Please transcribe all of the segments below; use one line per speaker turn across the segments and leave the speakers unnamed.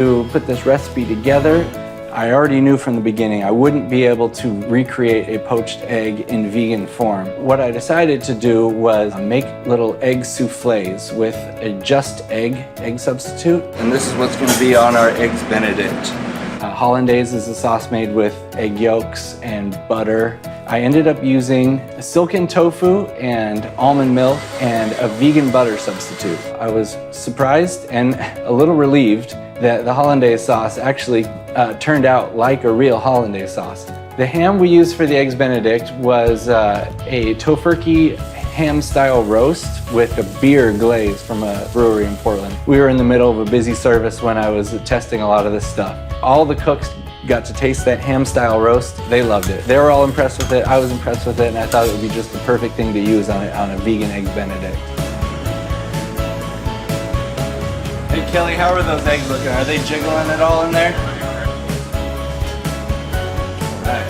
To put this recipe together, I already knew from the beginning I wouldn't be able to recreate a poached egg in vegan form. What I decided to do was make little egg soufflés with a just egg substitute. And this is what's going to be on our Eggs Benedict. Hollandaise is a sauce made with egg yolks and butter. I ended up using silken tofu and almond milk and a vegan butter substitute. I was surprised and a little relieved that the hollandaise sauce actually turned out like a real hollandaise sauce. The ham we used for the Eggs Benedict was a tofurkey ham-style roast with a beer glaze from a brewery in Portland. We were in the middle of a busy service when I was testing a lot of this stuff. All the cooks got to taste that ham-style roast. They loved it. They were all impressed with it. I was impressed with it, and I thought it would be just the perfect thing to use on a vegan Eggs Benedict. Hey Kelly, how are those eggs looking? Are they jiggling at all in there? All right.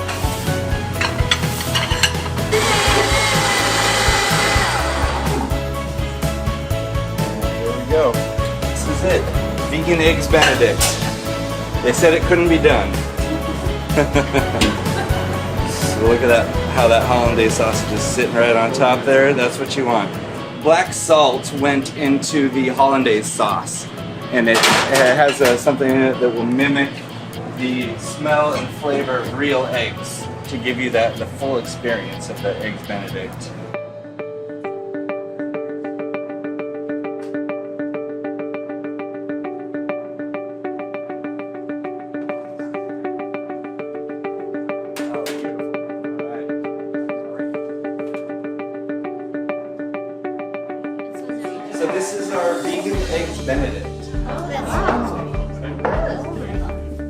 Here we go. This is it. Vegan Eggs Benedict. They said it couldn't be done. So look at that, how that hollandaise sausage is sitting right on top there. That's what you want. Black salt went into the hollandaise sauce, and it has something in it that will mimic the smell and flavor of real eggs to give you the full experience of the Eggs Benedict. So this is our vegan Eggs Benedict.
Oh, that's awesome.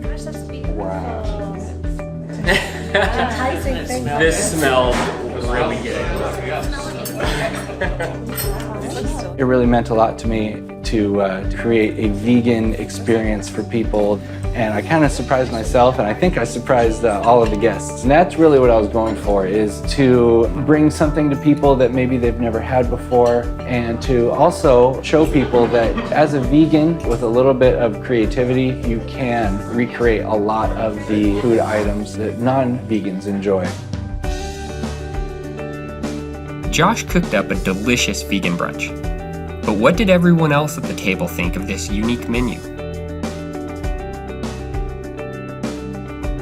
Gosh, that's beautiful.
Wow.
Enticing thing.
This smells really good.
It really meant a lot to me to create a vegan experience for people, and I kind of surprised myself, and I think I surprised all of the guests. And that's really what I was going for, is to bring something to people that maybe they've never had before, and to also show people that as a vegan, with a little bit of creativity, you can recreate a lot of the food items that non-vegans enjoy.
Josh cooked up a delicious vegan brunch. But what did everyone else at the table think of this unique menu?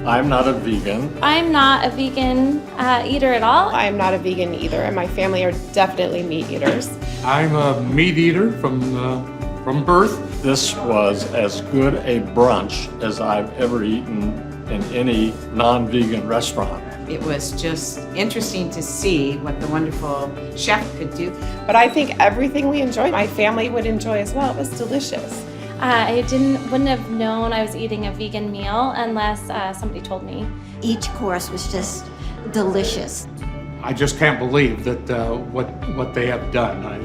I'm not a vegan.
I'm not a vegan eater at all.
I'm not a vegan either, and my family are definitely meat eaters.
I'm a meat eater from birth.
This was as good a brunch as I've ever eaten in any non-vegan restaurant.
It was just interesting to see what the wonderful chef could do.
But I think everything we enjoyed, my family would enjoy as well. It was delicious.
I wouldn't have known I was eating a vegan meal unless somebody told me.
Each course was just delicious.
I just can't believe that what they have done. I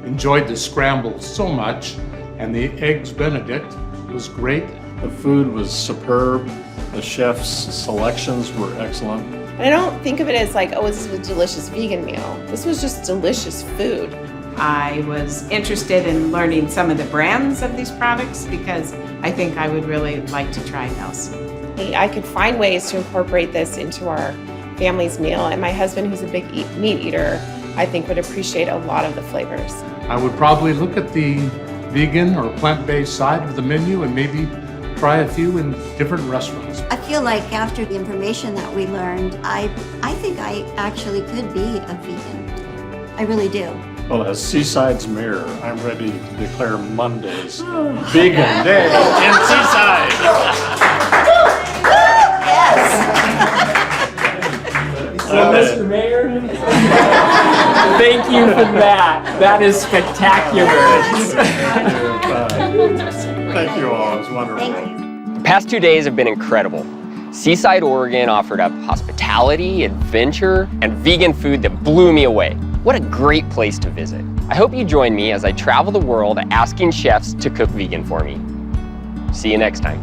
enjoyed the scramble so much, and the Eggs Benedict was great.
The food was superb. The chef's selections were excellent.
And I don't think of it as like, oh, this is a delicious vegan meal. This was just delicious food.
I was interested in learning some of the brands of these products because I think I would really like to try those.
I could find ways to incorporate this into our family's meal, and my husband, who's a big meat eater, I think would appreciate a lot of the flavors.
I would probably look at the vegan or plant-based side of the menu and maybe try a few in different restaurants.
I feel like after the information that we learned, I think I actually could be a vegan. I really do.
Well, as Seaside's mayor, I'm ready to declare Mondays Vegan Day in Seaside.
Mr. Mayor, thank you for that. That is spectacular.
Thank you all. It was wonderful.
Thank you.
The past 2 days have been incredible. Seaside, Oregon offered up hospitality, adventure, and vegan food that blew me away. What a great place to visit. I hope you join me as I travel the world asking chefs to cook vegan for me. See you next time.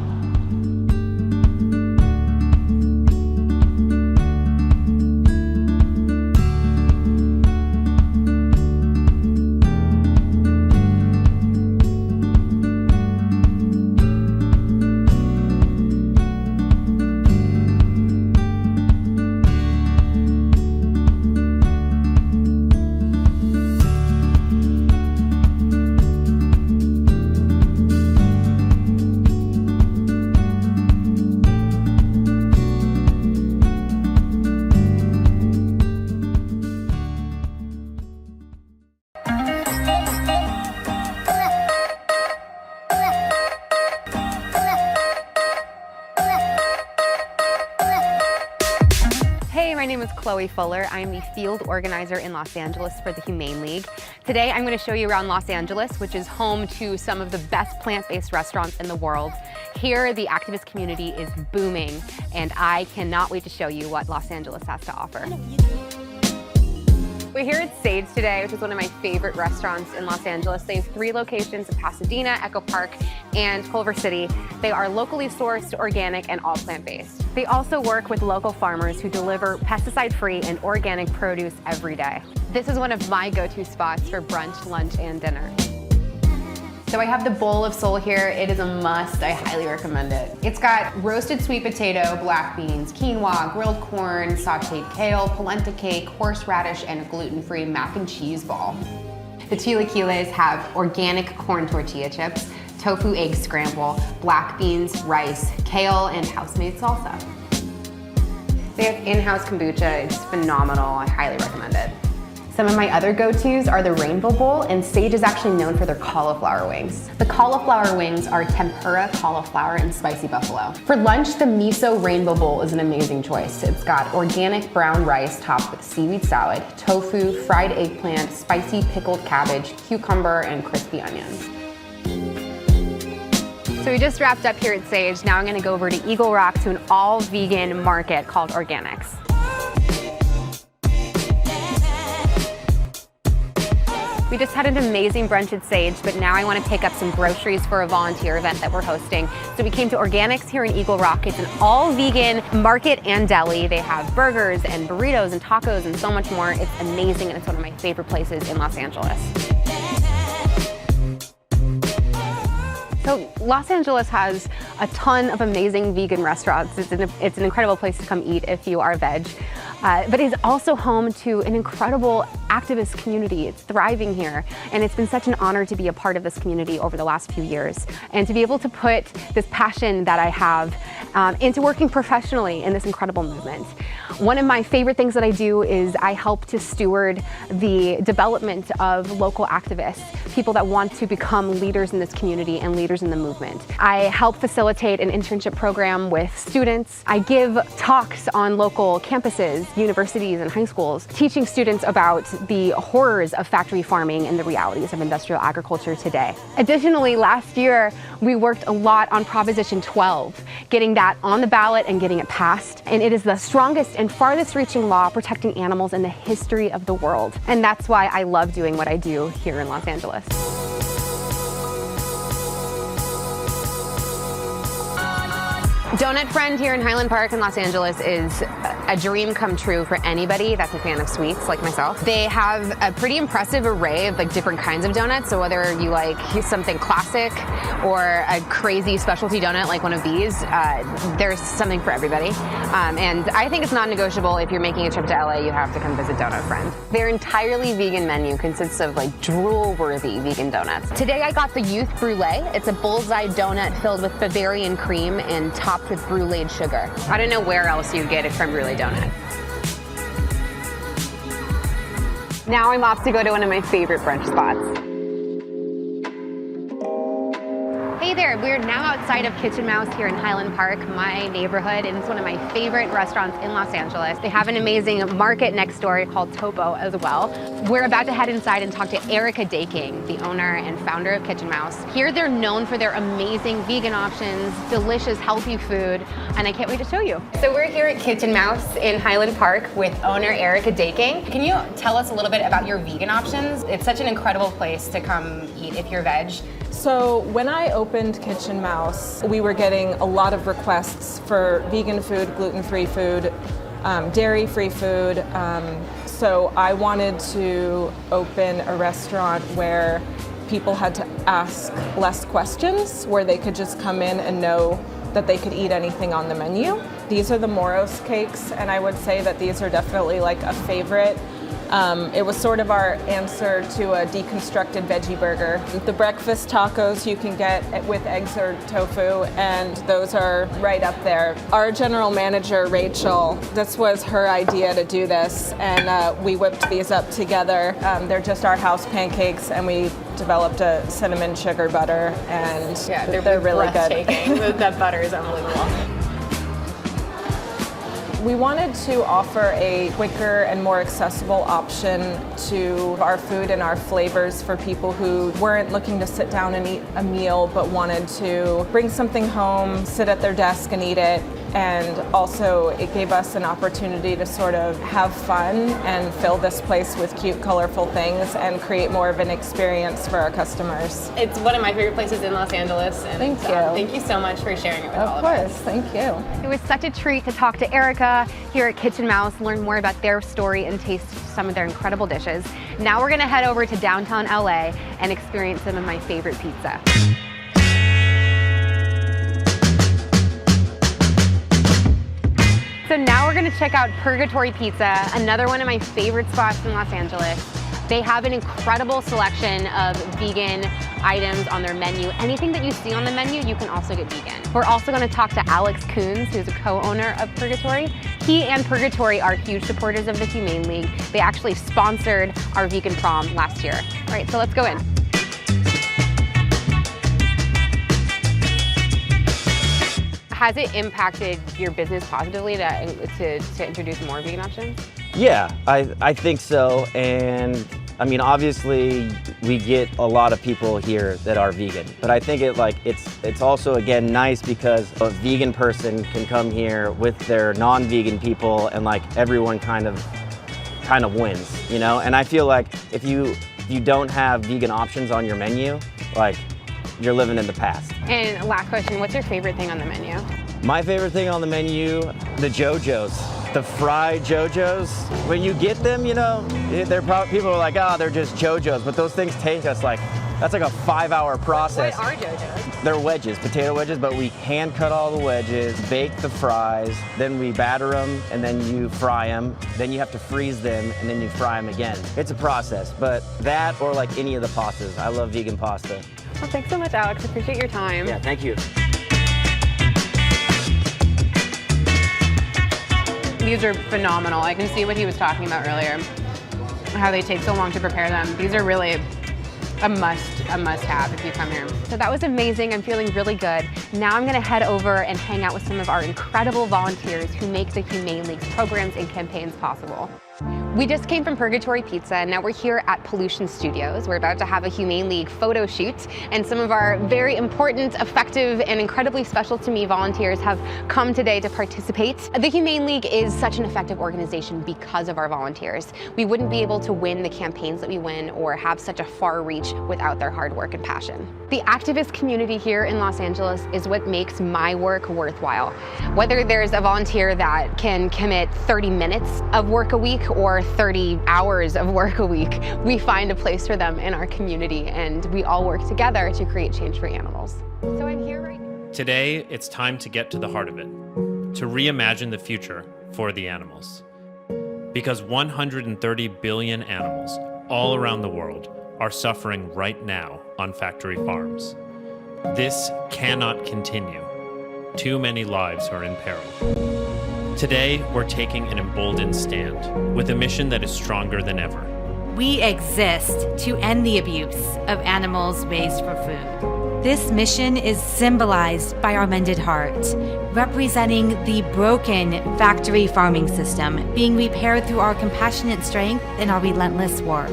my name is Chloe Fuller. I'm the field organizer in Los Angeles for the Humane League. Today I'm going to show you around Los Angeles, which is home to some of the best plant-based restaurants in the world. Here, the activist community is booming, and I cannot wait to show you what Los Angeles has to offer. We're here at Sage today, which is one of my favorite restaurants in Los Angeles. They have 3 locations in Pasadena, Echo Park, and Culver City. They are locally sourced, organic, and all plant-based. They also work with local farmers who deliver pesticide-free and organic produce every day. This is one of my go-to spots for brunch, lunch, and dinner. So I have the bowl of sole here. It is a must. I highly recommend it. It's got roasted sweet potato, black beans, quinoa, grilled corn, sauteed kale, polenta cake, horseradish, and a gluten-free mac and cheese ball. The chilaquiles have organic corn tortilla chips, tofu egg scramble, black beans, rice, kale, and house-made salsa. They have in-house kombucha. It's phenomenal. I highly recommend it. Some of my other go-tos are the Rainbow Bowl, and Sage is actually known for their cauliflower wings. The cauliflower wings are tempura, cauliflower, and spicy buffalo. For lunch, the MISO Rainbow Bowl is an amazing choice. It's got organic brown rice topped with seaweed salad, tofu, fried eggplant, spicy pickled cabbage, cucumber, and crispy onions. So we just wrapped up here at Sage. Now I'm gonna go over to Eagle Rock to an all-vegan market called ORGANIX. We just had an amazing brunch at Sage, but now I want to pick up some groceries for a volunteer event that we're hosting. So we came to ORGANIX here in Eagle Rock. It's an all-vegan market and deli. They have burgers and burritos and tacos and so much more. It's amazing, and it's one of my favorite places in Los Angeles. So Los Angeles has a ton of amazing vegan restaurants. It's an incredible place to come eat if you are veg. But it's also home to an incredible activist community. It's thriving here, and it's been such an honor to be a part of this community over the last few years, and to be able to put this passion that I have into working professionally in this incredible movement. One of my favorite things that I do is I help to steward the development of local activists, people that want to become leaders in this community and leaders in the movement. I help facilitate an internship program with students. I give talks on local campuses, universities, and high schools, teaching students about the horrors of factory farming and the realities of industrial agriculture today. Additionally, last year, we worked a lot on Proposition 12, getting that on the ballot and getting it passed. And it is the strongest and farthest reaching law protecting animals in the history of the world. And that's why I love doing what I do here in Los Angeles. Donut Friend here in Highland Park in Los Angeles is a dream come true for anybody that's a fan of sweets like myself. They have a pretty impressive array of different kinds of donuts, so whether you like something classic or a crazy specialty donut like one of these, there's something for everybody. And I think it's non-negotiable. If you're making a trip to LA, you have to come visit Donut Friend. Their entirely vegan menu consists of drool-worthy vegan donuts. Today I got the Youth Brulee. It's a bullseye donut filled with Bavarian cream and topped with bruleed sugar. I don't know where else you'd get a creme brulee donut. Now I'm off to go to one of my favorite brunch spots. Hey there, we're now outside of Kitchen Mouse here in Highland Park, my neighborhood, and it's one of my favorite restaurants in Los Angeles. They have an amazing market next door called Topo as well. We're about to head inside and talk to Erica Daking, the owner and founder of Kitchen Mouse. Here they're known for their amazing vegan options, delicious healthy food, and I can't wait to show you. So we're here at Kitchen Mouse in Highland Park with owner Erica Daking. Can you tell us a little bit about your vegan options? It's such an incredible place to come eat if you're veg.
So when I opened Kitchen Mouse, we were getting a lot of requests for vegan food, gluten-free food, dairy-free food. So I wanted to open a restaurant where people had to ask less questions, where they could just come in and know that they could eat anything on the menu. These are the Moros cakes, and I would say that these are definitely a favorite. It was sort of our answer to a deconstructed veggie burger. The breakfast tacos you can get with eggs or tofu, and those are right up there. Our general manager, Rachel, this was her idea to do this, and we whipped these up together. They're just our house pancakes, and we developed a cinnamon sugar butter, and they're really good.
That butter is unbelievable.
We wanted to offer a quicker and more accessible option to our food and our flavors for people who weren't looking to sit down and eat a meal but wanted to bring something home, sit at their desk and eat it. And also it gave us an opportunity to sort of have fun and fill this place with cute, colorful things and create more of an experience for our customers.
It's one of my favorite places in Los Angeles. And
Thank you.
Thank you so much for sharing it with all of us.
Of course, thank you.
It was such a treat to talk to Erica here at Kitchen Mouse, learn more about their story and taste some of their incredible dishes. Now we're gonna head over to downtown LA and experience some of my favorite pizza. So now we're gonna check out Purgatory Pizza, another one of my favorite spots in Los Angeles. They have an incredible selection of vegan items on their menu. Anything that you see on the menu, you can also get vegan. We're also gonna talk to Alex Coons, who's a co-owner of Purgatory. He and Purgatory are huge supporters of the Humane League. They actually sponsored our vegan prom last year. All right, so let's go in. Has it impacted your business positively to introduce more vegan options?
Yeah, I think so. And I mean, obviously we get a lot of people here that are vegan, but I think it's also, again, nice because a vegan person can come here with their non-vegan people and like everyone kind of wins, you know? And I feel like if you don't have vegan options on your menu, like, you're living in the past.
And last question, what's your favorite thing on the menu?
My favorite thing on the menu, the JoJo's. The fried JoJo's. When you get them, you know, people are like, oh, they're just JoJo's, but those things take us that's like a 5-hour process.
What are JoJo's?
They're wedges, potato wedges, but we hand cut all the wedges, bake the fries, then we batter them, and then you fry them. Then you have to freeze them, and then you fry them again. It's a process, but that or like any of the pastas. I love vegan pasta.
Well, thanks so much, Alex. Appreciate your time.
Yeah, thank you.
These are phenomenal. I can see what he was talking about earlier, how they take so long to prepare them. These are really a must-have if you come here. So that was amazing. I'm feeling really good. Now I'm gonna head over and hang out with some of our incredible volunteers who make the Humane League's programs and campaigns possible. We just came from Purgatory Pizza, and now we're here at Pollution Studios. We're about to have a Humane League photo shoot, and some of our very important, effective, and incredibly special to me volunteers have come today to participate. The Humane League is such an effective organization because of our volunteers. We wouldn't be able to win the campaigns that we win or have such a far reach without their hard work and passion. The activist community here in Los Angeles is what makes my work worthwhile. Whether there's a volunteer that can commit 30 minutes of work a week or 30 hours of work a week, we find a place for them in our community, and we all work together to create change for animals. So I'm here right now.
Today, it's time to get to the heart of it, to reimagine the future for the animals. Because 130 billion animals all around the world are suffering right now on factory farms. This cannot continue. Too many lives are in peril. Today, we're taking an emboldened stand with a mission that is stronger than ever.
We exist to end the abuse of animals raised for food. This mission is symbolized by our mended heart, representing the broken factory farming system being repaired through our compassionate strength and our relentless work.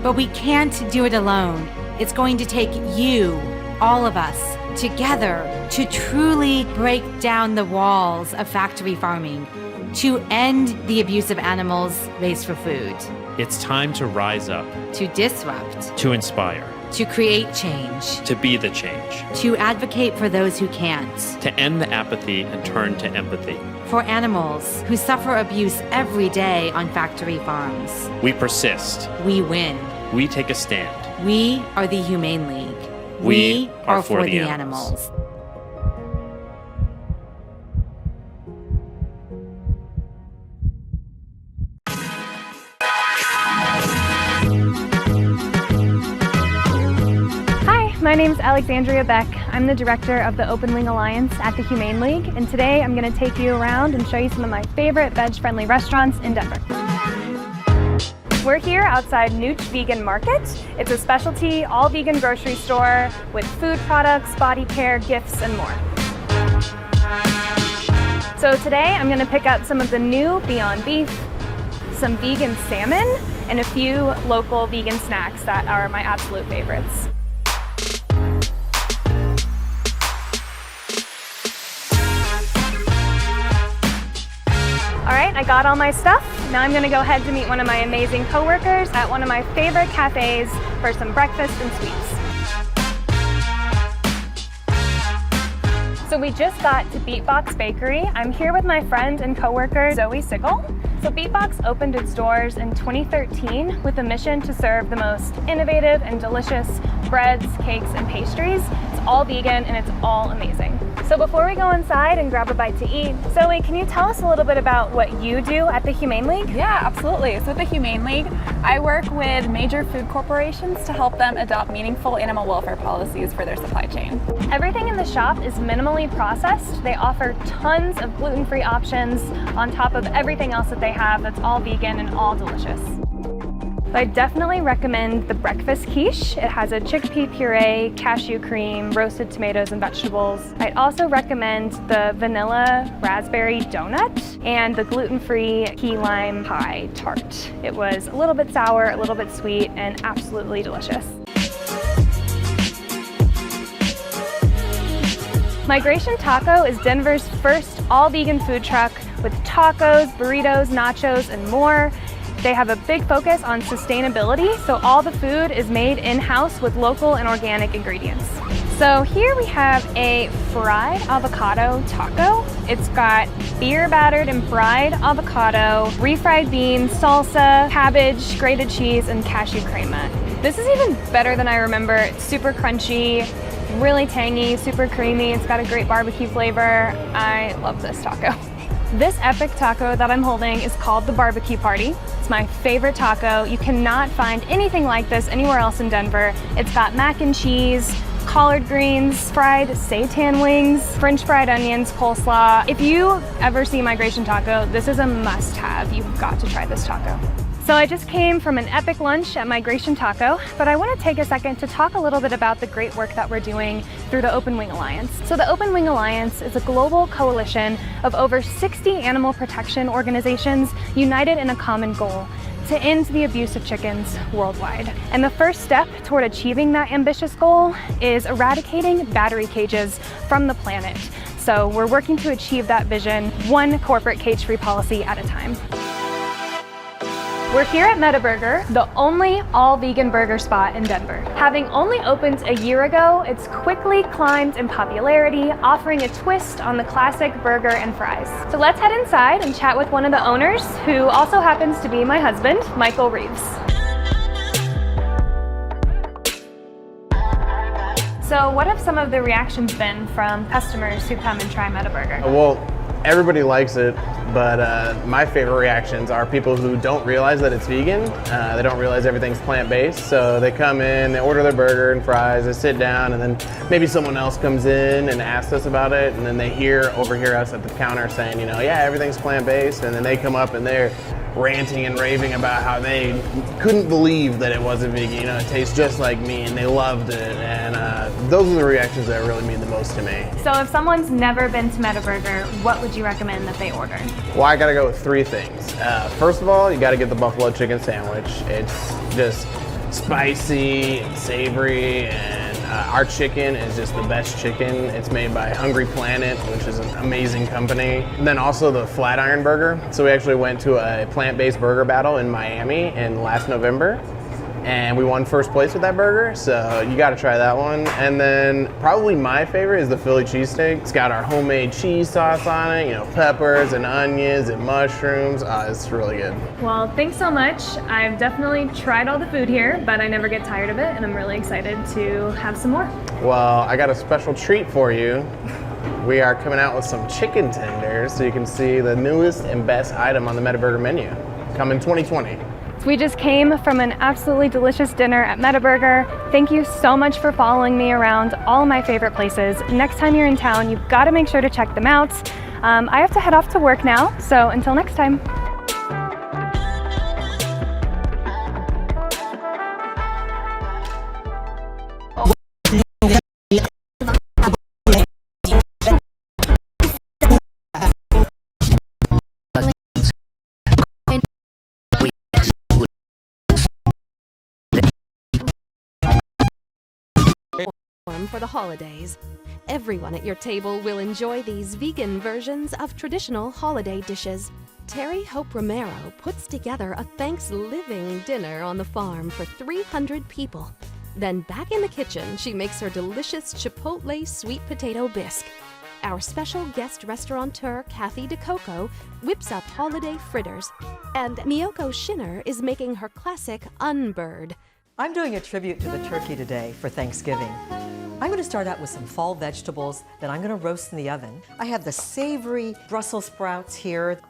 But we can't do it alone. It's going to take you, all of us, together to truly break down the walls of factory farming, to end the abuse of animals raised for food.
It's time to rise up,
To disrupt,
to inspire,
to create change,
to be the change,
to advocate for those who can't,
to end the apathy and turn to empathy.
for animals who suffer abuse every day on factory farms.
We persist.
We win.
We take a stand.
We are the Humane League.
We are
for
the
the
animals.
animals.
Hi, my name's Alexandria Beck. I'm the director of the Open Wing Alliance at the Humane League, and today I'm going to take you around and show you some of my favorite veg-friendly restaurants in Denver. We're here outside NOOCH Vegan Market. It's a specialty, all-vegan grocery store with food products, body care, gifts, and more. So today I'm gonna pick up some of the new Beyond Beef, some vegan salmon, and a few local vegan snacks that are my absolute favorites. All right, I got all my stuff. Now I'm gonna go ahead to meet one of my amazing coworkers at one of my favorite cafes for some breakfast and sweets. So we just got to Beatbox Bakery. I'm here with my friend and coworker, Zoe Sigel. So Beatbox opened its doors in 2013 with a mission to serve the most innovative and delicious breads, cakes, and pastries. It's all vegan and it's all amazing. So before we go inside and grab a bite to eat, Zoe, can you tell us a little bit about what you do at the Humane League?
Yeah, absolutely. So at the Humane League, I work with major food corporations to help them adopt meaningful animal welfare policies for their supply chain.
Everything in the shop is minimally processed. They offer tons of gluten-free options on top of everything else that they have that's all vegan and all delicious. I definitely recommend the breakfast quiche. It has a chickpea puree, cashew cream, roasted tomatoes and vegetables. I'd also recommend the vanilla raspberry donut and the gluten-free key lime pie tart. It was a little bit sour, a little bit sweet, and absolutely delicious. Migration Taco is Denver's first all-vegan food truck with tacos, burritos, nachos, and more. They have a big focus on sustainability, so all the food is made in-house with local and organic ingredients. So here we have a fried avocado taco. It's got beer battered and fried avocado, refried beans, salsa, cabbage, grated cheese, and cashew crema. This is even better than I remember. It's super crunchy, really tangy, super creamy. It's got a great barbecue flavor. I love this taco. This epic taco that I'm holding is called the Barbecue Party. It's my favorite taco. You cannot find anything like this anywhere else in Denver. It's got mac and cheese, collard greens, fried seitan wings, French fried onions, coleslaw. If you ever see Migration Taco, this is a must-have. You've got to try this taco. So I just came from an epic lunch at Migration Taco, but I want to take a second to talk a little bit about the great work that we're doing through the Open Wing Alliance. So the Open Wing Alliance is a global coalition of over 60 animal protection organizations united in a common goal: to end the abuse of chickens worldwide. And the first step toward achieving that ambitious goal is eradicating battery cages from the planet. So we're working to achieve that vision, one corporate cage-free policy at a time. We're here at Metaburger, the only all-vegan burger spot in Denver. Having only opened a year ago, it's quickly climbed in popularity, offering a twist on the classic burger and fries. So let's head inside and chat with one of the owners, who also happens to be my husband, Michael Reeves. So what have some of the reactions been from customers who come and try Metaburger?
Well, everybody likes it, but my favorite reactions are people who don't realize that it's vegan. They don't realize everything's plant-based, so they come in, they order their burger and fries, they sit down, and then maybe someone else comes in and asks us about it, and then they overhear us at the counter saying, you know, yeah, everything's plant-based, and then they come up and they're ranting and raving about how they couldn't believe that it wasn't vegan. You know, it tastes just like me, and they loved it, and those are the reactions that really mean the most to me.
So if someone's never been to Metaburger, what would you recommend that they order?
Well, I gotta go with three things. First of all, you gotta get the buffalo chicken sandwich. It's just spicy and savory, and our chicken is just the best chicken. It's made by Hungry Planet, which is an amazing company. And then also the Flatiron burger. So we actually went to a plant-based burger battle in Miami in last November, and we won first place with that burger, so you gotta try that one. And then probably my favorite is the Philly cheesesteak. It's got our homemade cheese sauce on it, you know, peppers and onions and mushrooms. It's really good.
Well, thanks so much. I've definitely tried all the food here, but I never get tired of it, and I'm really excited to have some more.
Well, I got a special treat for you. We are coming out with some chicken tenders, so you can see the newest and best item on the Metaburger menu, coming 2020.
We just came from an absolutely delicious dinner at Metaburger. Thank you so much for following me around all my favorite places. Next time you're in town, you've got to make sure to check them out. I have to head off to work now, so until next time.
For the holidays. Everyone at your table will enjoy these vegan versions of traditional holiday dishes. Terry Hope Romero puts together a Thanksgiving dinner on the farm for 300 people. Then back in the kitchen, she makes her delicious Chipotle sweet potato bisque. Our special guest restaurateur, Kathy DeCoco, whips up holiday fritters. And Miyoko Shinner is making her classic unbird.
I'm doing a tribute to the turkey today for Thanksgiving. I'm going to start out with some fall vegetables that I'm going to roast in the oven. I have the savory Brussels sprouts here,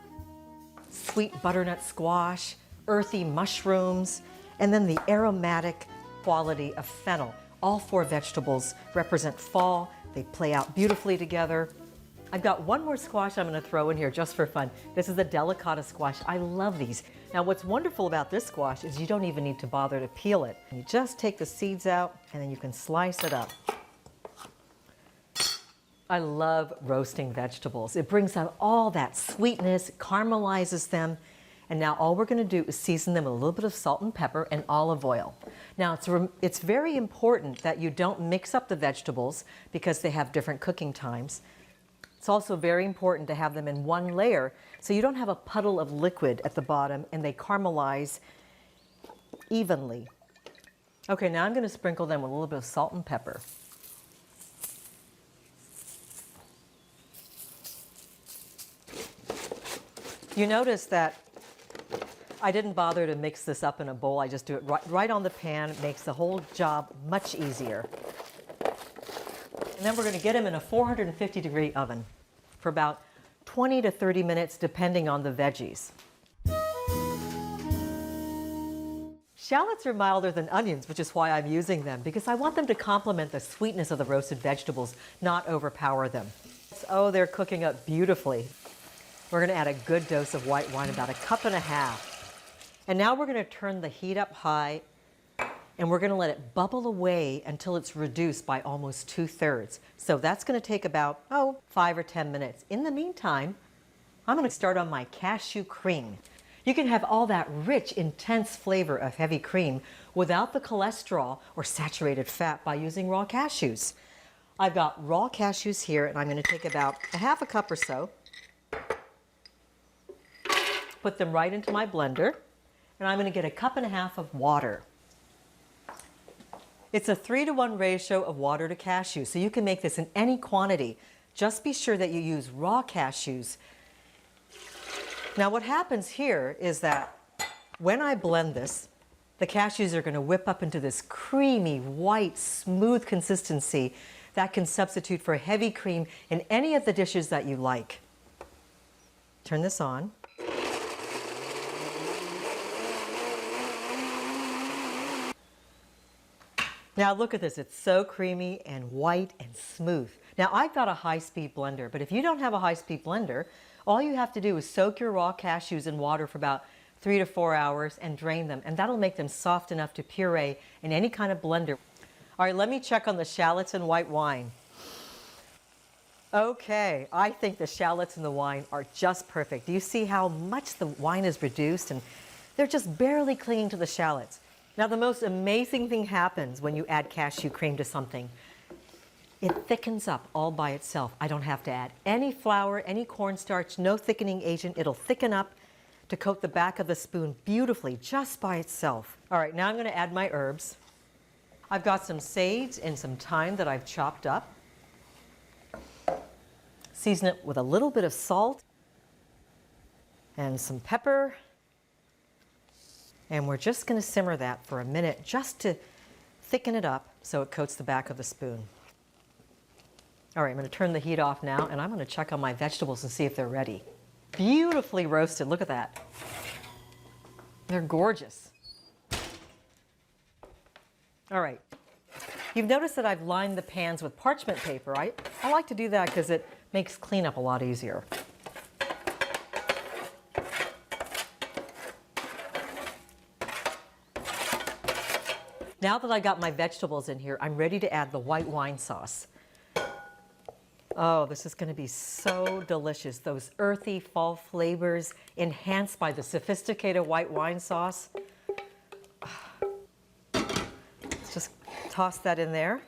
sweet butternut squash, earthy mushrooms, and then the aromatic quality of fennel. All 4 vegetables represent fall. They play out beautifully together. I've got one more squash I'm going to throw in here just for fun. This is a delicata squash. I love these. Now what's wonderful about this squash is you don't even need to bother to peel it. You just take the seeds out and then you can slice it up. I love roasting vegetables. It brings out all that sweetness, caramelizes them, and now all we're going to do is season them with a little bit of salt and pepper and olive oil. Now it's very important that you don't mix up the vegetables because they have different cooking times. It's also very important to have them in one layer so you don't have a puddle of liquid at the bottom and they caramelize evenly. Okay, now I'm going to sprinkle them with a little bit of salt and pepper. You notice that I didn't bother to mix this up in a bowl. I just do it right on the pan. It makes the whole job much easier. And then we're going to get them in a 450-degree oven for about 20 to 30 minutes, depending on the veggies. Shallots are milder than onions, which is why I'm using them, because I want them to complement the sweetness of the roasted vegetables, not overpower them. Oh, they're cooking up beautifully. We're going to add a good dose of white wine, about 1.5 cups. And now we're going to turn the heat up high and we're going to let it bubble away until it's reduced by almost 2/3. So that's going to take about, 5 or 10 minutes. In the meantime, I'm going to start on my cashew cream. You can have all that rich, intense flavor of heavy cream without the cholesterol or saturated fat by using raw cashews. I've got raw cashews here and I'm going to take about 1/2 cup or so. Put them right into my blender, and I'm going to get 1.5 cups of water. It's a 3-to-1 ratio of water to cashews, so you can make this in any quantity. Just be sure that you use raw cashews. Now what happens here is that when I blend this, the cashews are going to whip up into this creamy, white, smooth consistency that can substitute for heavy cream in any of the dishes that you like. Turn this on. Now look at this, it's so creamy and white and smooth. Now I've got a high-speed blender, but if you don't have a high-speed blender, all you have to do is soak your raw cashews in water for about 3 to 4 hours and drain them, and that'll make them soft enough to puree in any kind of blender. All right, let me check on the shallots and white wine. Okay, I think the shallots and the wine are just perfect. Do you see how much the wine is reduced? And they're just barely clinging to the shallots. Now the most amazing thing happens when you add cashew cream to something. It thickens up all by itself. I don't have to add any flour, any cornstarch, no thickening agent. It'll thicken up to coat the back of the spoon beautifully just by itself. All right, now I'm going to add my herbs. I've got some sage and some thyme that I've chopped up. Season it with a little bit of salt and some pepper. And we're just going to simmer that for a minute just to thicken it up so it coats the back of the spoon. All right, I'm going to turn the heat off now and I'm going to check on my vegetables and see if they're ready. Beautifully roasted, look at that. They're gorgeous. All right, you've noticed that I've lined the pans with parchment paper. I like to do that because it makes cleanup a lot easier. Now that I got my vegetables in here, I'm ready to add the white wine sauce. Oh, this is going to be so delicious. Those earthy fall flavors enhanced by the sophisticated white wine sauce. Let's just toss that in there.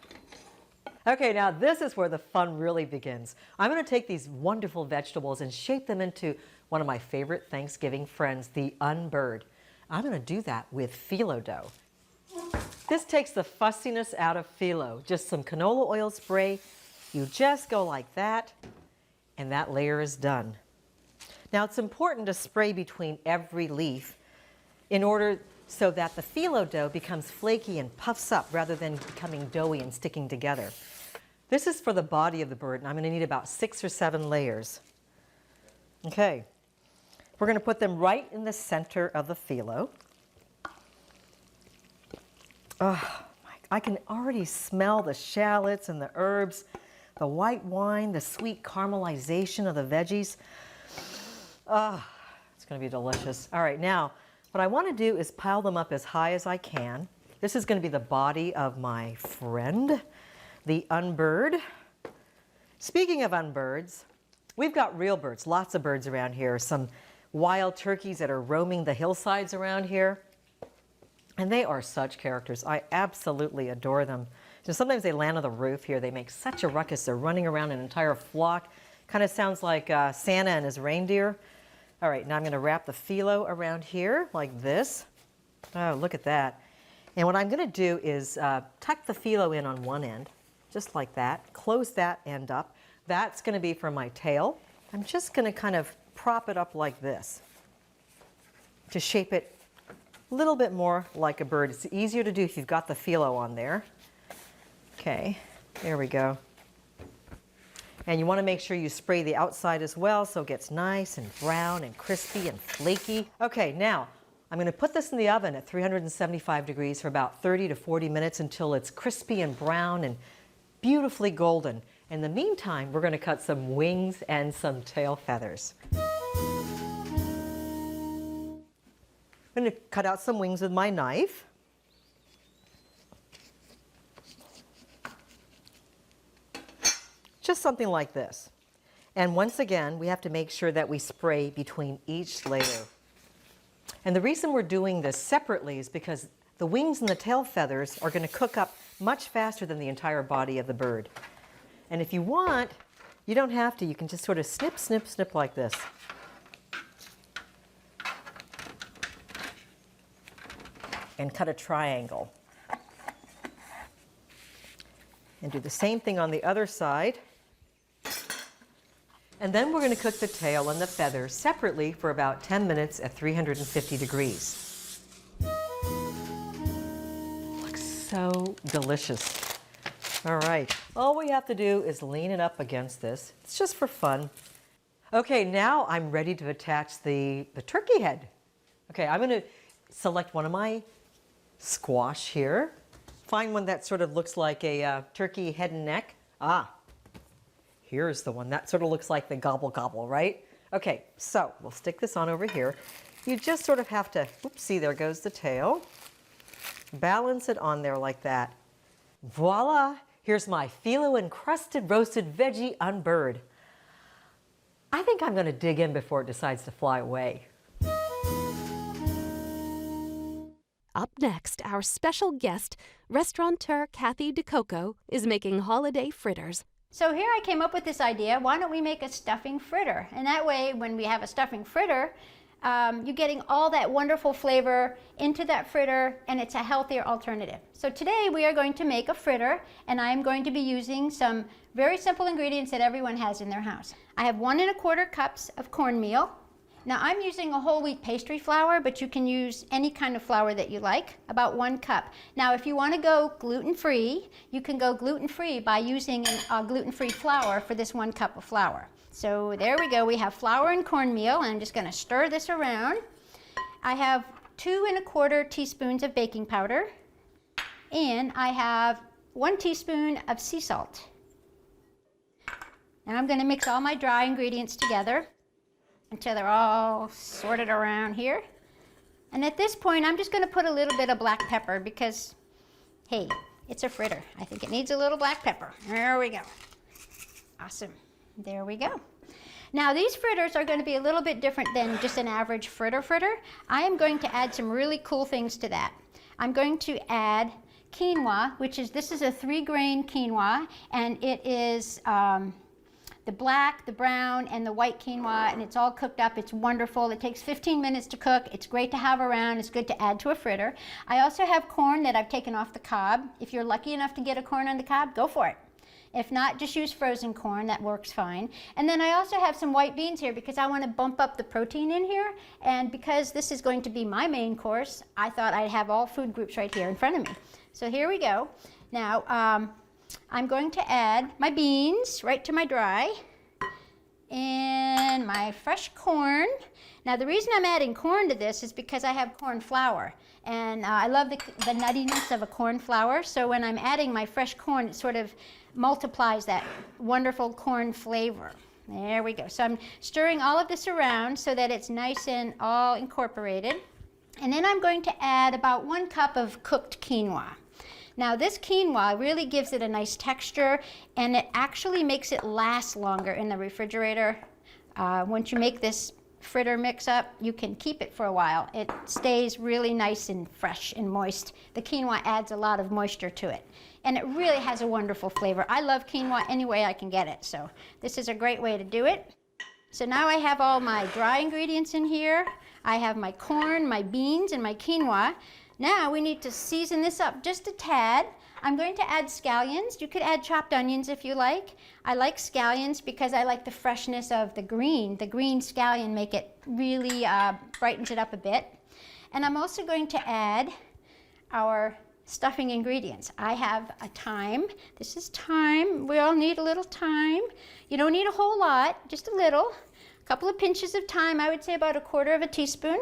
Okay, now this is where the fun really begins. I'm going to take these wonderful vegetables and shape them into one of my favorite Thanksgiving friends, the unbird. I'm going to do that with phyllo dough. This takes the fussiness out of phyllo. Just some canola oil spray. You just go like that, and that layer is done. Now it's important to spray between every leaf in order so that the phyllo dough becomes flaky and puffs up rather than becoming doughy and sticking together. This is for the body of the bird, and I'm going to need about 6 or 7 layers. Okay, we're going to put them right in the center of the phyllo. Oh, I can already smell the shallots and the herbs, the white wine, the sweet caramelization of the veggies. Oh, it's going to be delicious. All right, now what I want to do is pile them up as high as I can. This is going to be the body of my friend, the unbird. Speaking of unbirds, we've got real birds, lots of birds around here. Some wild turkeys that are roaming the hillsides around here. And they are such characters. I absolutely adore them. So sometimes they land on the roof here. They make such a ruckus. They're running around an entire flock. Kind of sounds like Santa and his reindeer. All right, now I'm going to wrap the phyllo around here like this. Oh, look at that. And what I'm going to do is tuck the phyllo in on one end, just like that. Close that end up. That's going to be for my tail. I'm just going to kind of prop it up like this to shape it a little bit more like a bird. It's easier to do if you've got the phyllo on there. Okay, there we go. And you want to make sure you spray the outside as well so it gets nice and brown and crispy and flaky. Okay, now I'm going to put this in the oven at 375 degrees for about 30 to 40 minutes until it's crispy and brown and beautifully golden. In the meantime, we're going to cut some wings and some tail feathers. I'm going to cut out some wings with my knife. Just something like this. And once again, we have to make sure that we spray between each layer. And the reason we're doing this separately is because the wings and the tail feathers are going to cook up much faster than the entire body of the bird. And if you want, you don't have to. You can just sort of snip, snip, snip like this. And cut a triangle. And do the same thing on the other side. And then we're going to cook the tail and the feathers separately for about 10 minutes at 350 degrees. Looks so delicious. All right, all we have to do is lean it up against this. It's just for fun. Okay, now I'm ready to attach the turkey head. Okay, I'm going to select one of my squash here. Find one that sort of looks like a turkey head and neck. Ah, here's the one. That sort of looks like the gobble gobble, right? Okay, so we'll stick this on over here. You just sort of have to, oops, see, there goes the tail. Balance it on there like that. Voila, here's my phyllo encrusted roasted veggie unbird. I think I'm gonna dig in before it decides to fly away.
Up next, our special guest, restaurateur Kathy DeCoco, is making holiday fritters.
So here I came up with this idea, why don't we make a stuffing fritter? And that way, when we have a stuffing fritter, you're getting all that wonderful flavor into that fritter, and it's a healthier alternative. So today we are going to make a fritter, and I'm going to be using some very simple ingredients that everyone has in their house. I have 1 1/4 cups of cornmeal. Now I'm using a whole wheat pastry flour, but you can use any kind of flour that you like, about 1 cup. Now if you want to go gluten-free, you can go gluten-free by using a gluten-free flour for this 1 cup of flour. So there we go, we have flour and cornmeal, and I'm just going to stir this around. I have 2 1/4 teaspoons of baking powder, and I have 1 teaspoon of sea salt. Now I'm going to mix all my dry ingredients together until they're all sorted around here. And at this point, I'm just going to put a little bit of black pepper because, hey, it's a fritter. I think it needs a little black pepper. There we go. Awesome. There we go. Now these fritters are going to be a little bit different than just an average fritter. I am going to add some really cool things to that. I'm going to add quinoa, this is a 3-grain quinoa, and it is the black, the brown, and the white quinoa, and it's all cooked up. It's wonderful. It takes 15 minutes to cook. It's great to have around. It's good to add to a fritter. I also have corn that I've taken off the cob. If you're lucky enough to get a corn on the cob, go for it. If not, just use frozen corn. That works fine. And then I also have some white beans here because I want to bump up the protein in here. And because this is going to be my main course, I thought I'd have all food groups right here in front of me. So here we go. Now, I'm going to add my beans right to my dry and my fresh corn. Now the reason I'm adding corn to this is because I have corn flour, and I love the nuttiness of a corn flour, so when I'm adding my fresh corn it sort of multiplies that wonderful corn flavor. There we go. So I'm stirring all of this around so that it's nice and all incorporated, and then I'm going to add about 1 cup of cooked quinoa. Now this quinoa really gives it a nice texture, and it actually makes it last longer in the refrigerator. Once you make this fritter mix up, you can keep it for a while. It stays really nice and fresh and moist. The quinoa adds a lot of moisture to it, and it really has a wonderful flavor. I love quinoa any way I can get it, so this is a great way to do it. So now I have all my dry ingredients in here. I have my corn, my beans, and my quinoa. Now we need to season this up just a tad. I'm going to add scallions. You could add chopped onions if you like. I like scallions because I like the freshness of the green. The green scallion make it really brightens it up a bit. And I'm also going to add our stuffing ingredients. I have a thyme. This is thyme. We all need a little thyme. You don't need a whole lot, just a little. A couple of pinches of thyme, I would say about 1/4 teaspoon.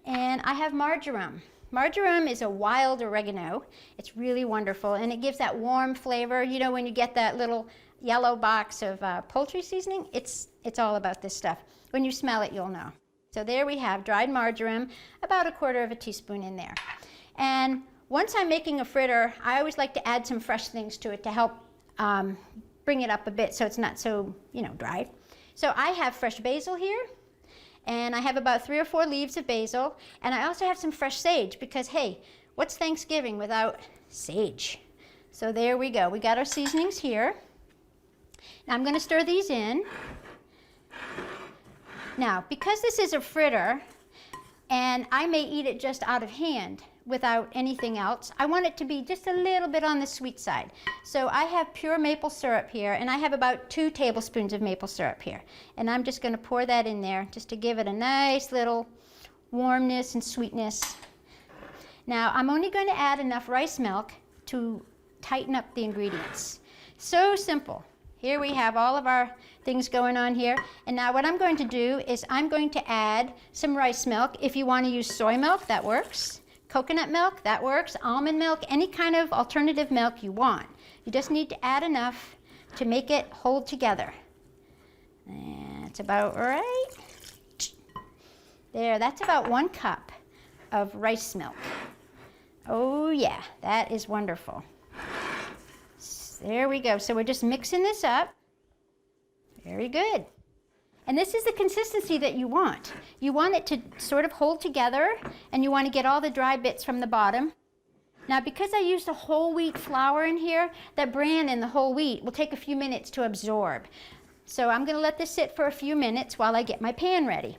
And I have marjoram. Marjoram is a wild oregano. It's really wonderful, and it gives that warm flavor. You know, when you get that little yellow box of poultry seasoning, it's all about this stuff. When you smell it, you'll know. So there we have dried marjoram, about 1/4 teaspoon in there. And once I'm making a fritter, I always like to add some fresh things to it to help bring it up a bit so it's not so, dry. So I have fresh basil here. And I have about 3 or 4 leaves of basil, and I also have some fresh sage because, hey, what's Thanksgiving without sage? So there we go. We got our seasonings here. Now I'm going to stir these in. Now, because this is a fritter, and I may eat it just out of hand without anything else, I want it to be just a little bit on the sweet side. So I have pure maple syrup here, and I have about 2 tablespoons of maple syrup here. And I'm just going to pour that in there just to give it a nice little warmness and sweetness. Now I'm only going to add enough rice milk to tighten up the ingredients. So simple. Here we have all of our things going on here. And now what I'm going to do is I'm going to add some rice milk. If you want to use soy milk, that works. Coconut milk, that works. Almond milk, any kind of alternative milk you want. You just need to add enough to make it hold together. That's about right. There, that's about 1 cup of rice milk. Oh yeah, that is wonderful. There we go. So we're just mixing this up. Very good. And this is the consistency that you want. You want it to sort of hold together, and you want to get all the dry bits from the bottom. Now, because I used a whole wheat flour in here, that bran in the whole wheat will take a few minutes to absorb. So I'm going to let this sit for a few minutes while I get my pan ready.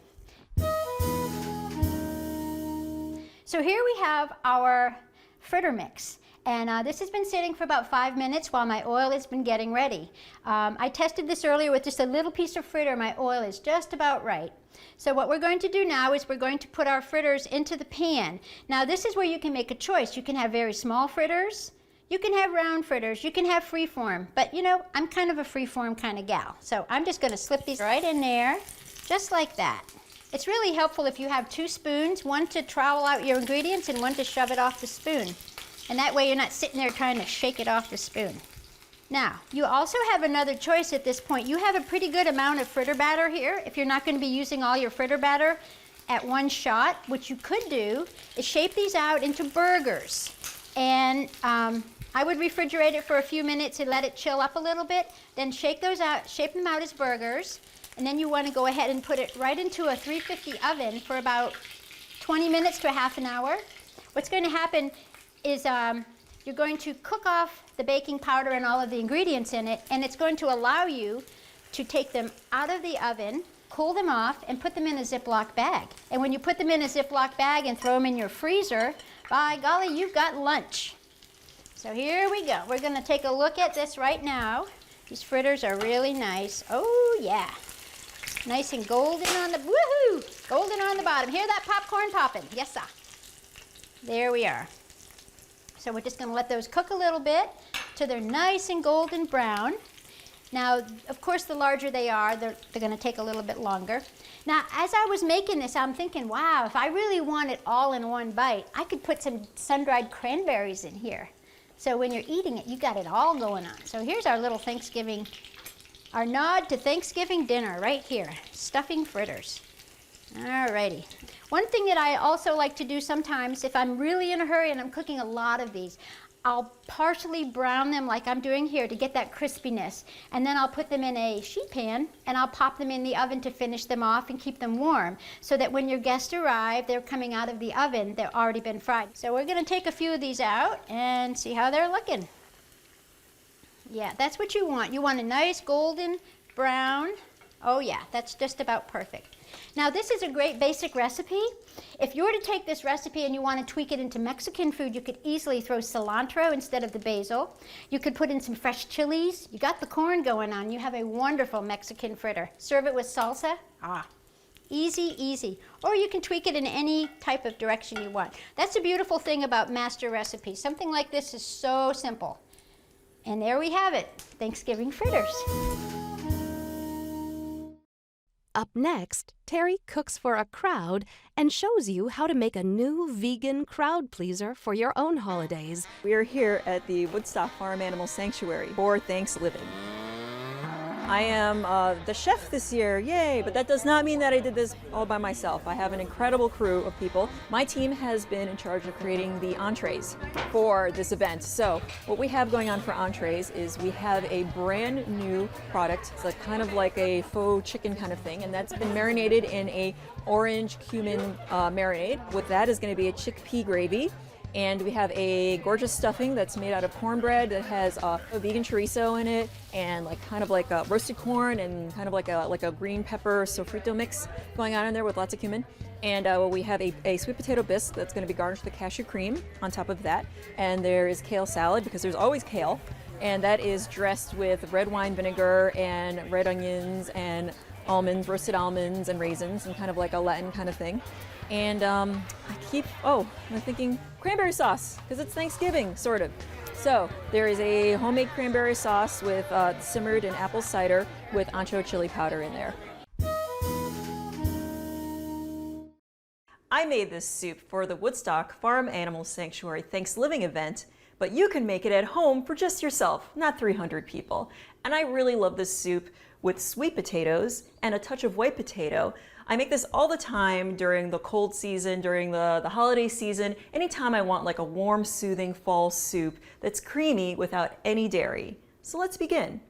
So here we have our fritter mix. And this has been sitting for about 5 minutes while my oil has been getting ready. I tested this earlier with just a little piece of fritter. My oil is just about right. So what we're going to do now is we're going to put our fritters into the pan. Now this is where you can make a choice. You can have very small fritters. You can have round fritters. You can have freeform. But you know, I'm kind of a freeform kind of gal. So I'm just going to slip these right in there, just like that. It's really helpful if you have 2 spoons, one to trowel out your ingredients and one to shove it off the spoon. And that way you're not sitting there trying to shake it off the spoon. Now, you also have another choice at this point. You have a pretty good amount of fritter batter here. If you're not going to be using all your fritter batter at one shot, what you could do is shape these out into burgers. And I would refrigerate it for a few minutes and let it chill up a little bit. Then shake those out, shape them out as burgers. And then you want to go ahead and put it right into a 350 oven for about 20 minutes to a half an hour. What's going to happen is you're going to cook off the baking powder and all of the ingredients in it, and it's going to allow you to take them out of the oven, cool them off, and put them in a Ziploc bag. And when you put them in a Ziploc bag and throw them in your freezer, by golly, you've got lunch. So here we go. We're going to take a look at this right now. These fritters are really nice. Oh yeah. Nice and golden on the, woohoo! Golden on the bottom. Hear that popcorn popping? Yes, sir. There we are. So we're just going to let those cook a little bit till they're nice and golden brown. Now, of course, the larger they are, they're going to take a little bit longer. Now, as I was making this, I'm thinking, wow, if I really want it all in one bite, I could put some sun-dried cranberries in here. So when you're eating it, you got it all going on. So here's our little Thanksgiving, our nod to Thanksgiving dinner right here, stuffing fritters. Alrighty. One thing that I also like to do sometimes, if I'm really in a hurry and I'm cooking a lot of these, I'll partially brown them like I'm doing here to get that crispiness, and then I'll put them in a sheet pan and I'll pop them in the oven to finish them off and keep them warm, so that when your guests arrive, they're coming out of the oven, they've already been fried. So we're going to take a few of these out and see how they're looking. Yeah, that's what you want. You want a nice golden brown. Oh yeah, that's just about perfect. Now this is a great basic recipe. If you were to take this recipe and you want to tweak it into Mexican food, you could easily throw cilantro instead of the basil. You could put in some fresh chilies. You got the corn going on. You have a wonderful Mexican fritter. Serve it with salsa. Ah, easy, easy. Or you can tweak it in any type of direction you want. That's the beautiful thing about master recipes. Something like this is so simple. And there we have it, Thanksgiving fritters.
Up next, Terry cooks for a crowd and shows you how to make a new vegan crowd pleaser for your own holidays.
We are here at the Woodstock Farm Animal Sanctuary for Thanksgiving. I am the chef this year, yay, but that does not mean that I did this all by myself. I have an incredible crew of people. My team has been in charge of creating the entrees for this event. So what we have going on for entrees is we have a brand new product. It's kind of like a faux chicken kind of thing, and that's been marinated in a orange cumin marinade. With that is going to be a chickpea gravy. And we have a gorgeous stuffing that's made out of cornbread that has a vegan chorizo in it, and kind of like a roasted corn and kind of like a green pepper sofrito mix going on in there with lots of cumin. And we have a sweet potato bisque that's going to be garnished with cashew cream on top of that. And there is kale salad, because there's always kale, and that is dressed with red wine vinegar and red onions and almonds, roasted almonds and raisins, and kind of like a Latin kind of thing. And I'm thinking cranberry sauce, because it's Thanksgiving, sort of. So there is a homemade cranberry sauce with simmered in apple cider with ancho chili powder in there. I made this soup for the Woodstock Farm Animal Sanctuary Thanksgiving event, but you can make it at home for just yourself, not 300 people. And I really love this soup with sweet potatoes and a touch of white potato. I make this all the time during the cold season, during the holiday season, anytime I want like a warm, soothing fall soup that's creamy without any dairy. So let's begin.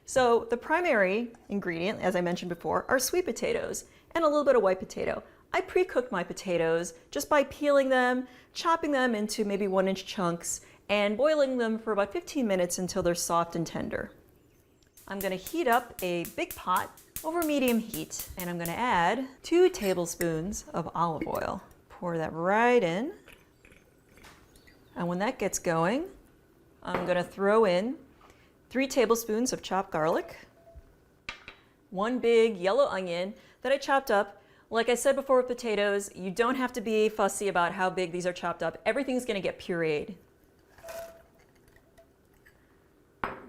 So the primary ingredient, as I mentioned before, are sweet potatoes and a little bit of white potato. I pre-cooked my potatoes just by peeling them, chopping them into maybe 1-inch chunks, and boiling them for about 15 minutes until they're soft and tender. I'm going to heat up a big pot over medium heat, and I'm going to add 2 tablespoons of olive oil. Pour that right in. And when that gets going, I'm going to throw in 3 tablespoons of chopped garlic, 1 big yellow onion that I chopped up. Like I said before with potatoes, you don't have to be fussy about how big these are chopped up. Everything's going to get pureed.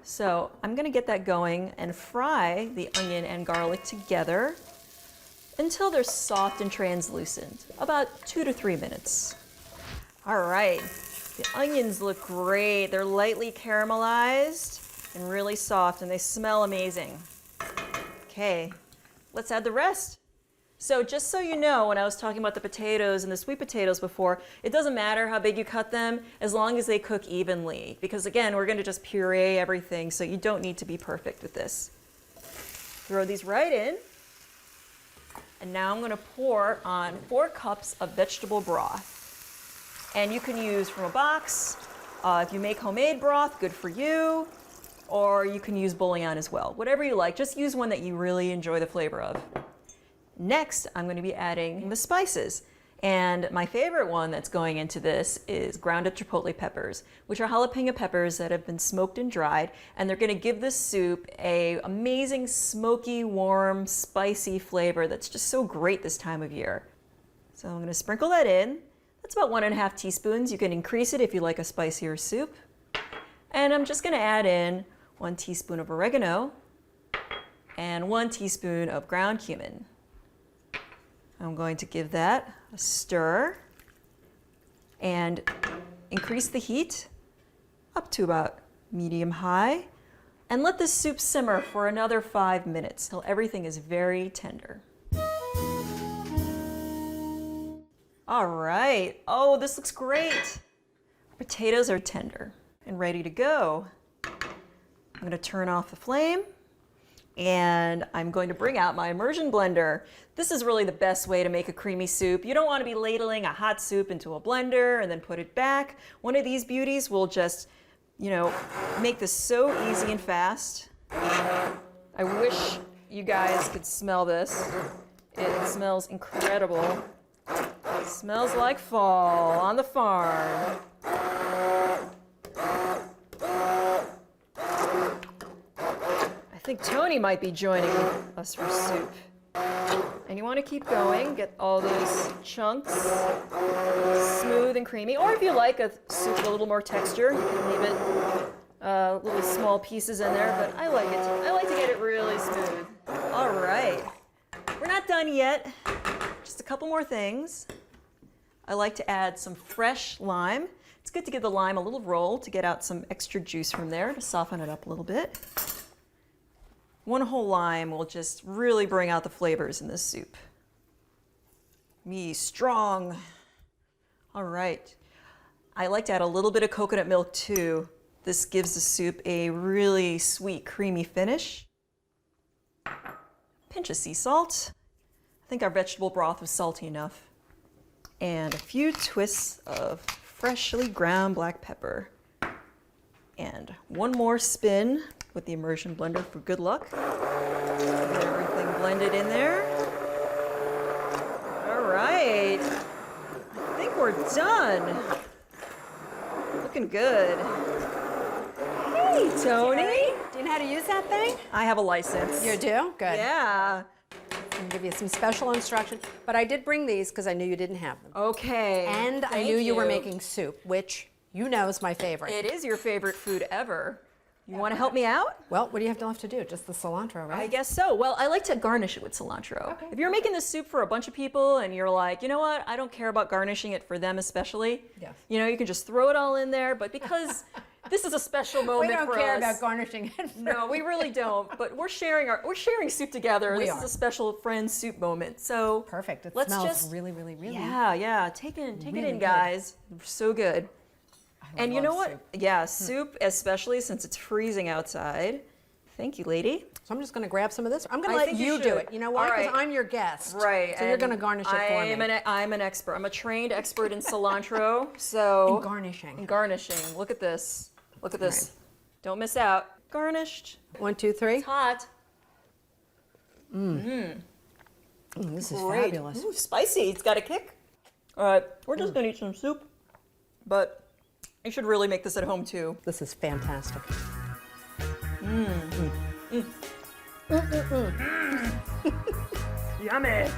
So I'm going to get that going and fry the onion and garlic together until they're soft and translucent, about 2 to 3 minutes. All right, the onions look great. They're lightly caramelized and really soft, and they smell amazing. Okay, let's add the rest. So just so you know, when I was talking about the potatoes and the sweet potatoes before, it doesn't matter how big you cut them as long as they cook evenly. Because again, we're going to just puree everything, so you don't need to be perfect with this. Throw these right in. And now I'm going to pour on 4 cups of vegetable broth. And you can use from a box, If you make homemade broth, good for you. Or you can use bouillon as well. Whatever you like, just use one that you really enjoy the flavor of. Next, I'm going to be adding the spices. And my favorite one that's going into this is ground up chipotle peppers, which are jalapeno peppers that have been smoked and dried. And they're going to give this soup an amazing, smoky, warm, spicy flavor that's just so great this time of year. So I'm going to sprinkle that in. That's about 1.5 teaspoons. You can increase it if you like a spicier soup. And I'm just going to add in 1 teaspoon of oregano and 1 teaspoon of ground cumin. I'm going to give that a stir and increase the heat up to about medium-high and let this soup simmer for another 5 minutes till everything is very tender. All right. Oh, this looks great. Potatoes are tender and ready to go. I'm going to turn off the flame. And I'm going to bring out my immersion blender. This is really the best way to make a creamy soup. You don't want to be ladling a hot soup into a blender and then put it back. One of these beauties will just, make this so easy and fast. I wish you guys could smell this. It smells incredible. It smells like fall on the farm. I think Tony might be joining us for soup. And you want to keep going, get all those chunks smooth and creamy. Or if you like a soup with a little more texture, you can leave it little small pieces in there, but I like it. I like to get it really smooth. All right, we're not done yet. Just a couple more things. I like to add some fresh lime. It's good to give the lime a little roll to get out some extra juice from there to soften it up a little bit. 1 whole lime will just really bring out the flavors in this soup. Me strong. All right. I like to add a little bit of coconut milk too. This gives the soup a really sweet, creamy finish. Pinch of sea salt. I think our vegetable broth was salty enough. And a few twists of freshly ground black pepper. And 1 more spin with the immersion blender for good luck. Get everything blended in there. All right. I think we're done. Looking good. Hey, Tony.
Do you know how to use that thing?
I have a license.
You do? Good.
Yeah.
I can give you some special instructions, but I did bring these because I knew you didn't have them.
Okay.
And I knew you were making soup, which you know is my favorite.
It is your favorite food ever. You want to help me out?
Well, what do you have left to do? Just the cilantro, right?
I guess so. Well, I like to garnish it with cilantro. Okay. If you're making this soup for a bunch of people and you're like, you know what, I don't care about garnishing it for them especially. Yes. You can just throw it all in there, but because this is a special moment for us.
We don't care about garnishing it.
No, we really don't. But we're sharing soup together.
This
is a special friend soup moment. So
perfect. It
let's
smells
just
really, really, really.
Yeah. Take it in, guys. So good. And you know what?
Soup.
Yeah, soup, especially since it's freezing outside. Thank you, lady.
So I'm just going to grab some of this. I'm going to let you do it. You know why? Because I'm your guest.
Right.
So you're going to garnish it for me.
I'm an expert. I'm a trained expert in cilantro. So
garnishing.
Garnishing. Look at this. Look at this. Right. Don't miss out. Garnished.
1, 2, 3.
It's hot.
This is fabulous.
Ooh, spicy. It's got a kick. All right. We're just going to eat some soup. But you should really make this at home too.
This is fantastic.
Yummy.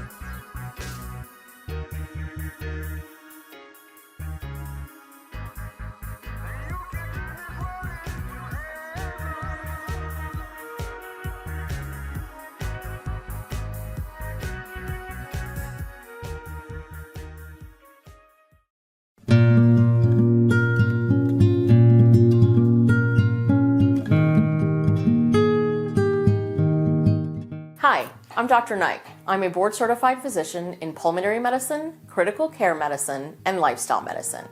Hi, I'm Dr. Nike. I'm a board-certified physician in pulmonary medicine, critical care medicine, and lifestyle medicine.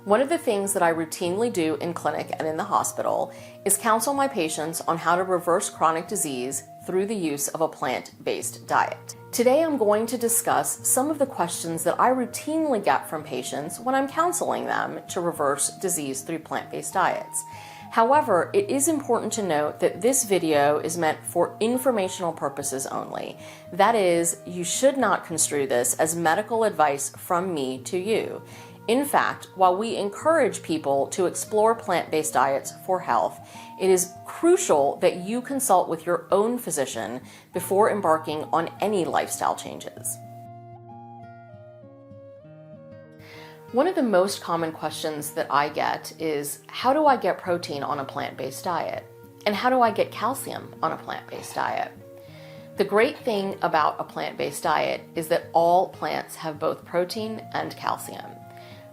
One of the things that I routinely do in clinic and in the hospital is counsel my patients on how to reverse chronic disease through the use of a plant-based diet. Today I'm going to discuss some of the questions that I routinely get from patients when I'm counseling them to reverse disease through plant-based diets. However, it is important to note that this video is meant for informational purposes only. That is, you should not construe this as medical advice from me to you. In fact, while we encourage people to explore plant-based diets for health, it is crucial that you consult with your own physician before embarking on any lifestyle changes. One of the most common questions that I get is, how do I get protein on a plant-based diet? And how do I get calcium on a plant-based diet? The great thing about a plant-based diet is that all plants have both protein and calcium.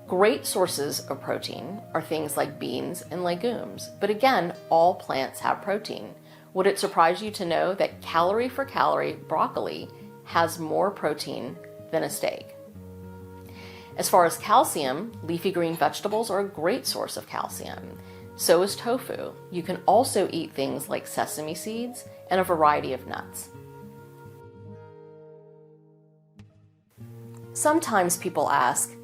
Great sources of protein are things like beans and legumes, but again, all plants have protein. Would it surprise you to know that calorie for calorie, broccoli has more protein than a steak? As far as calcium, leafy green vegetables are a great source of calcium. So is tofu. You can also eat things like sesame seeds and a variety of nuts. Sometimes people ask,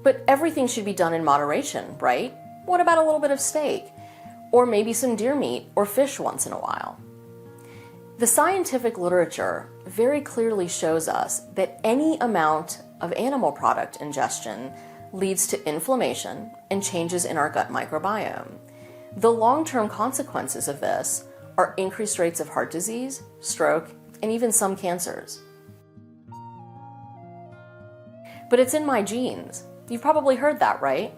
but everything should be done in moderation, right? What about a little bit of steak? Or maybe some deer meat or fish once in a while? The scientific literature very clearly shows us that any amount of animal product ingestion leads to inflammation and changes in our gut microbiome. The long-term consequences of this are increased rates of heart disease, stroke, and even some cancers. But it's in my genes. You've probably heard that, right?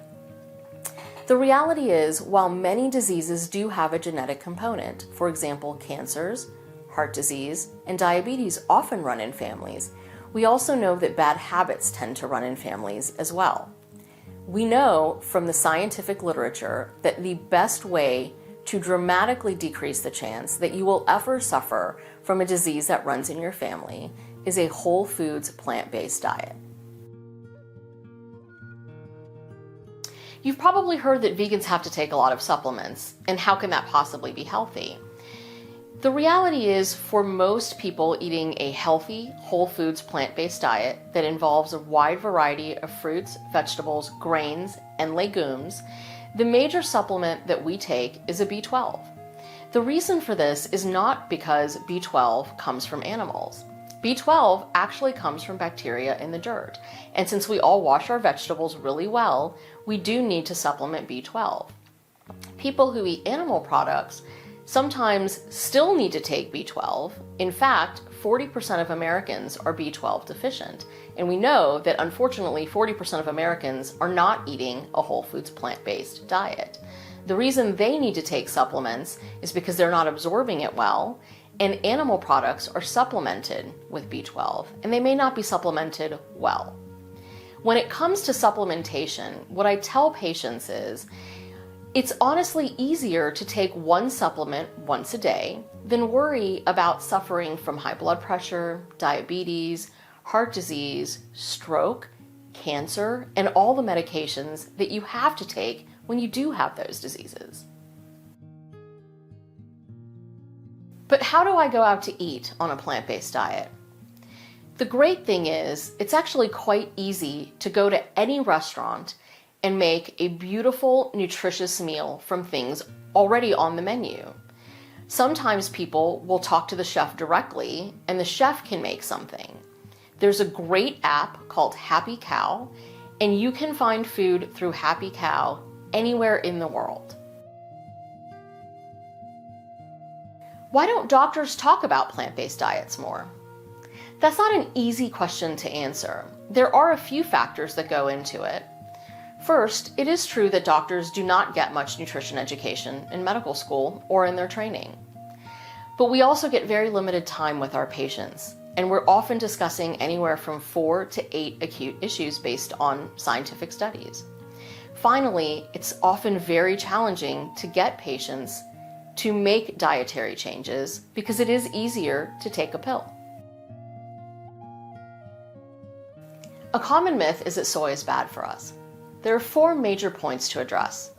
The reality is, while many diseases do have a genetic component, for example, cancers, heart disease, and diabetes often run in families, we also know that bad habits tend to run in families as well. We know from the scientific literature that the best way to dramatically decrease the chance that you will ever suffer from a disease that runs in your family is a whole foods plant-based diet. You've probably heard that vegans have to take a lot of supplements, and how can that possibly be healthy? The reality is, for most people eating a healthy, whole foods plant-based diet that involves a wide variety of fruits, vegetables, grains, and legumes, the major supplement that we take is a B12. The reason for this is not because B12 comes from animals. B12 actually comes from bacteria in the dirt, and since we all wash our vegetables really well, we do need to supplement B12. People who eat animal products sometimes still need to take B12. In fact, 40% of Americans are B12 deficient, and we know that unfortunately 40% of Americans are not eating a whole foods plant-based diet. The reason they need to take supplements is because they're not absorbing it well, and animal products are supplemented with B12, and they may not be supplemented well. When it comes to supplementation, what I tell patients is, it's honestly easier to take one supplement once a day than worry about suffering from high blood pressure, diabetes, heart disease, stroke, cancer, and all the medications that you have to take when you do have those diseases. But how do I go out to eat on a plant-based diet? The great thing is, it's actually quite easy to go to any restaurant and make a beautiful, nutritious meal from things already on the menu. Sometimes people will talk to the chef directly, and the chef can make something. There's a great app called Happy Cow, and you can find food through Happy Cow anywhere in the world. Why don't doctors talk about plant-based diets more? That's not an easy question to answer. There are a few factors that go into it. First, it is true that doctors do not get much nutrition education in medical school or in their training. But we also get very limited time with our patients, and we're often discussing anywhere from 4 to 8 acute issues based on scientific studies. Finally, it's often very challenging to get patients to make dietary changes because it is easier to take a pill. A common myth is that soy is bad for us. There are 4 major points to address.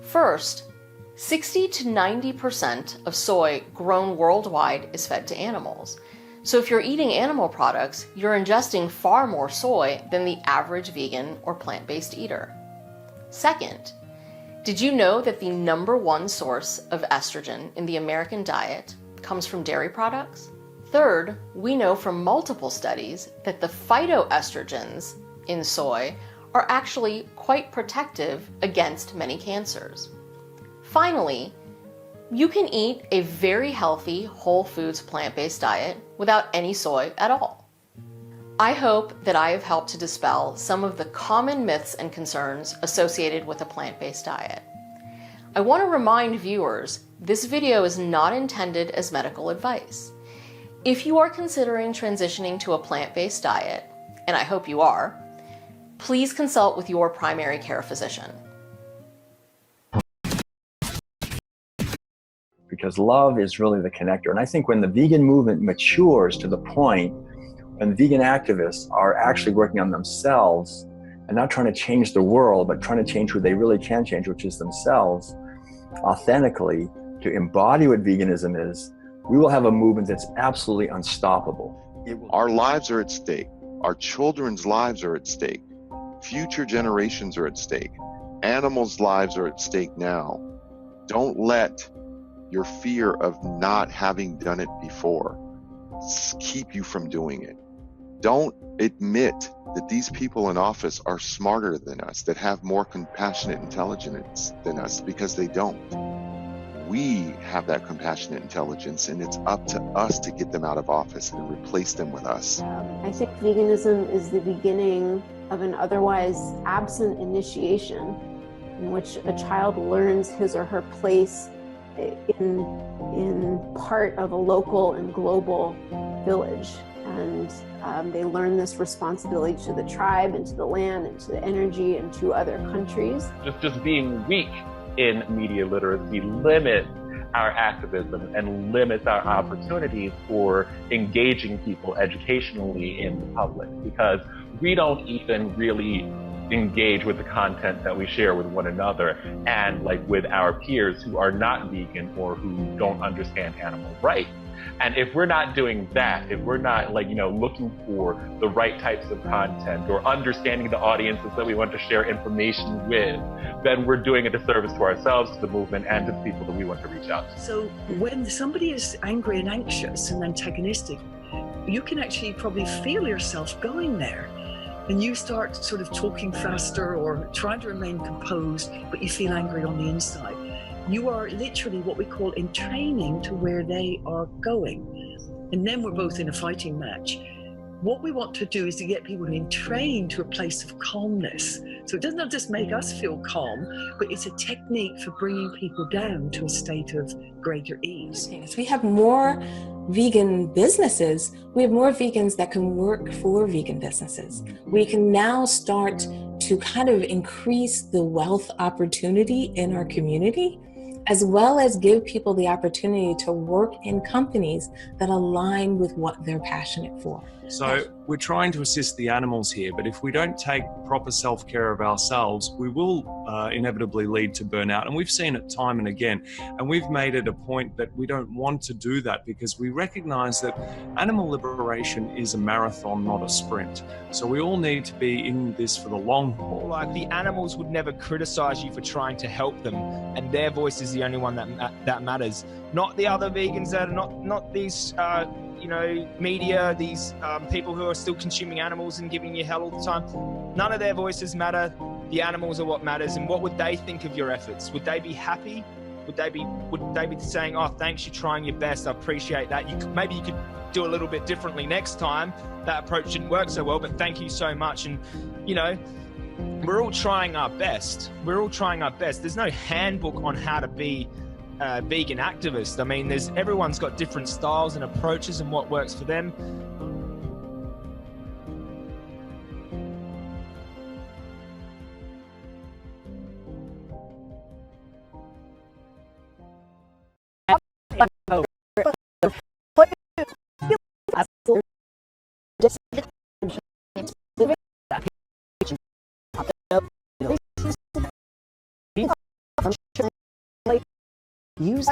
First, 60 to 90% of soy grown worldwide is fed to animals. So if you're eating animal products, you're ingesting far more soy than the average vegan or plant-based eater. Second, did you know that the #1 source of estrogen in the American diet comes from dairy products? Third, we know from multiple studies that the phytoestrogens in soy are actually quite protective against many cancers. Finally, you can eat a very healthy whole foods plant-based diet without any soy at all. I hope that I have helped to dispel some of the common myths and concerns associated with a plant-based diet. I want to remind viewers, this video is not intended as medical advice. If you are considering transitioning to a plant-based diet, and I hope you are, please consult with your primary care physician.
Because love is really the connector. And I think when the vegan movement matures to the point when vegan activists are actually working on themselves and not trying to change the world, but trying to change who they really can change, which is themselves, authentically, to embody what veganism is, we will have a movement that's absolutely unstoppable.
Our lives are at stake. Our children's lives are at stake. Future generations are at stake. Animals' lives are at stake now. Don't let your fear of not having done it before keep you from doing it. Don't admit that these people in office are smarter than us, that have more compassionate intelligence than us, because they don't. We have that compassionate intelligence, and it's up to us to get them out of office and replace them with us.
I think veganism is the beginning of an otherwise absent initiation in which a child learns his or her place in part of a local and global village. And they learn this responsibility to the tribe and to the land and to the energy and to other countries.
Just being weak in media literacy limits our activism and limits our opportunities for engaging people educationally in the public, because we don't even really engage with the content that we share with one another and like with our peers who are not vegan or who don't understand animal rights. And if we're not doing that, if we're not looking for the right types of content or understanding the audiences that we want to share information with, then we're doing a disservice to ourselves, to the movement, and to the people that we want to reach out to.
So when somebody is angry and anxious and antagonistic, you can actually probably feel yourself going there. And you start sort of talking faster or trying to remain composed, but you feel angry on the inside. You are literally what we call in training to where they are going. And then we're both in a fighting match. What we want to do is to get people to be trained to a place of calmness. So it doesn't just make us feel calm, but it's a technique for bringing people down to a state of greater ease.
As we have more vegan businesses, we have more vegans that can work for vegan businesses. We can now start to kind of increase the wealth opportunity in our community, as well as give people the opportunity to work in companies that align with what they're passionate for.
So we're trying to assist the animals here, but if we don't take proper self-care of ourselves, we will inevitably lead to burnout. And we've seen it time and again. And we've made it a point that we don't want to do that because we recognize that animal liberation is a marathon, not a sprint. So we all need to be in this for the long haul.
Like the animals would never criticize you for trying to help them, and their voice is the only one that matters. Not the other vegans that are not these media, these people who are still consuming animals and giving you hell all the time. None of their voices matter. The animals are what matters. And what would they think of your efforts? Would they be happy? Would they be saying, "Oh, thanks, you're trying your best. I appreciate that. Maybe you could do a little bit differently next time. That approach didn't work so well, but thank you so much." And we're all trying our best. We're all trying our best. There's no handbook on how to be vegan activist. I mean, everyone's got different styles and approaches and what works for them.
Use